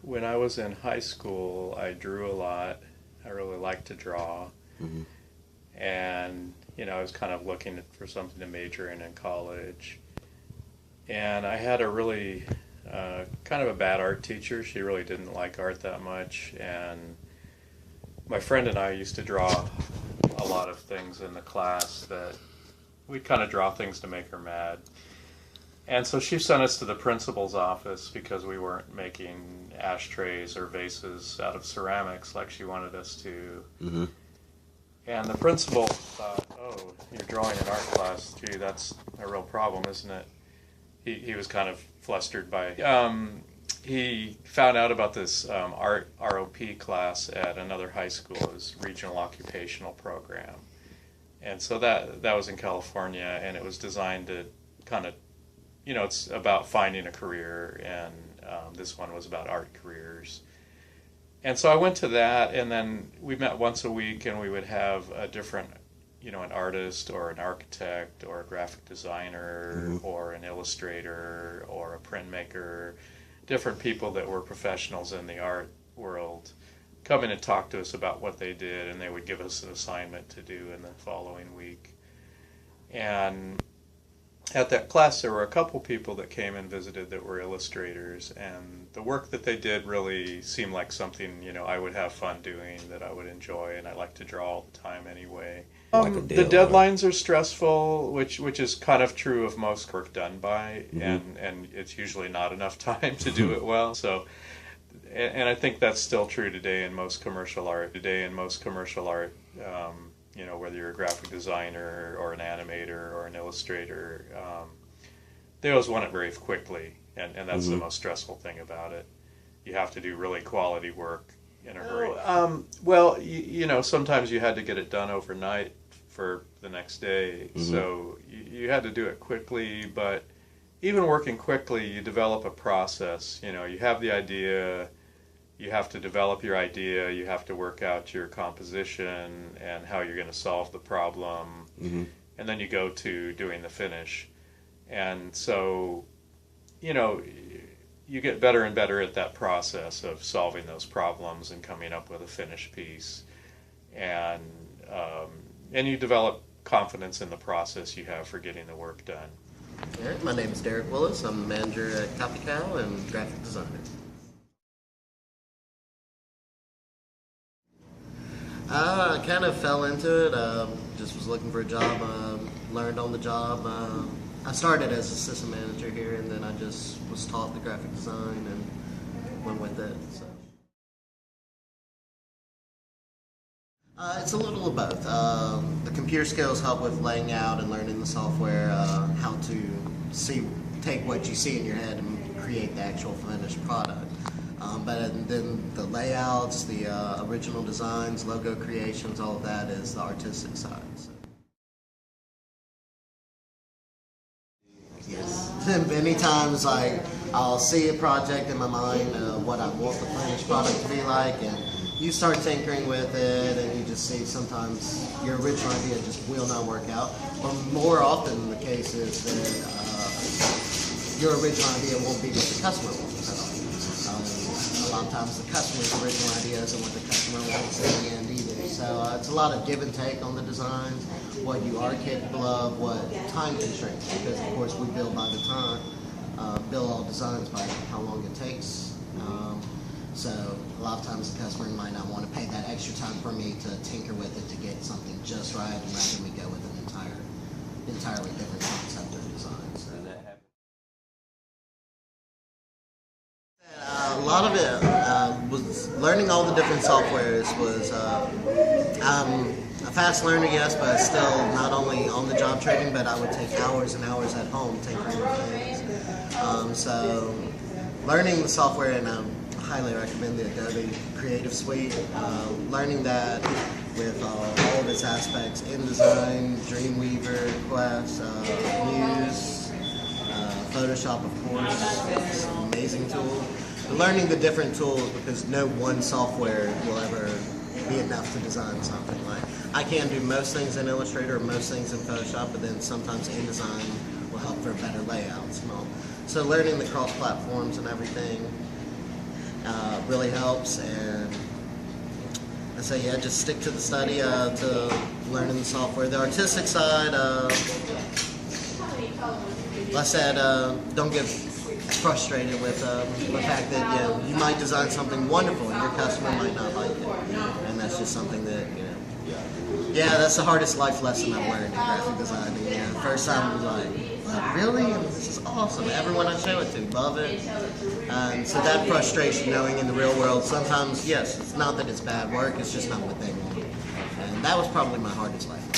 When I was in high school, I drew a lot. I really liked to draw. Hmm. And, I was kind of looking for something to major in college. And I had a really kind of a bad art teacher. She really didn't like art that much. And my friend and I used to draw a lot of things in the class that we'd kind of draw things to make her mad. And so she sent us to the principal's office because we weren't making ashtrays or vases out of ceramics like she wanted us to. Hmm. And the principal thought, oh, you're drawing in art class. Gee, that's a real problem, isn't it? He was kind of flustered by he found out about this art ROP class at another high school, his regional occupational program. And so that was in California, and it was designed to kind of, it's about finding a career, and this one was about art careers. And so I went to that, and then we met once a week, and we would have a different, an artist or an architect or a graphic designer or an illustrator or a printmaker, different people that were professionals in the art world come in and talk to us about what they did, and they would give us an assignment to do in the following week. And at that class, there were a couple people that came and visited that were illustrators, and the work that they did really seemed like something, I would have fun doing, that I would enjoy, and I like to draw all the time anyway. The deadlines are stressful, which is kind of true of most work done by, and it's usually not enough time to do it well. So, and I think that's still true today in most commercial art. Whether you're a graphic designer or an animator or an illustrator, they always want it very quickly, and that's the most stressful thing about it. You have to do really quality work in a hurry. Well, sometimes you had to get it done overnight for the next day, so you had to do it quickly, but even working quickly, you develop a process. You have the idea. You have to develop your idea, you have to work out your composition and how you're going to solve the problem, and then you go to doing the finish. And so, you get better and better at that process of solving those problems and coming up with a finished piece. And you develop confidence in the process you have for getting the work done. All right, my name is Derek Willis. I'm the manager at Copy Cow and graphic designer. I kind of fell into it, just was looking for a job, learned on the job. I started as assistant manager here, and then I just was taught the graphic design and went with it. So. It's a little of both. The computer skills help with laying out and learning the software, how to take what you see in your head and create the actual finished product. But then the layouts, the original designs, logo creations, all of that is the artistic side. So. Yes. Many times I'll see a project in my mind, what I want the finished product to be like, and you start tinkering with it, and you just see sometimes your original idea just will not work out. But more often the case is that your original idea won't be what the customer wants at all. A lot of times the customer's original idea isn't what the customer wants in the end either. So it's a lot of give and take on the designs, what you are capable of, what time constraints, because of course we build by the time, build all designs by how long it takes. So a lot of times the customer might not want to pay that extra time for me to tinker with it to get something just right, and rather than me go with an entirely different concept or design. So. A lot of it was learning all the different softwares. I'm a fast learner, yes, but still not only on the job training, but I would take hours and hours at home tinkering with things. So learning the software, and I highly recommend the Adobe Creative Suite. Learning that with all of its aspects, InDesign, Dreamweaver, Quest, Muse, Photoshop, of course. It's an amazing tool. Learning the different tools, because no one software will ever be enough to design something. Like I can do most things in Illustrator, most things in Photoshop, but then sometimes InDesign will help for better layouts and all. So learning the cross platforms and everything, really helps. And I say, yeah, just stick to the study, to learning the software. The artistic side, like I said, don't get frustrated with the fact that you might design something wonderful and your customer might not like it, and that's just something that yeah, that's the hardest life lesson I've learned in graphic design. First time I was like, really? This is awesome. Everyone I show it to love it. So that frustration, knowing in the real world, sometimes yes, it's not that it's bad work, it's just not what they want, and that was probably my hardest life lesson.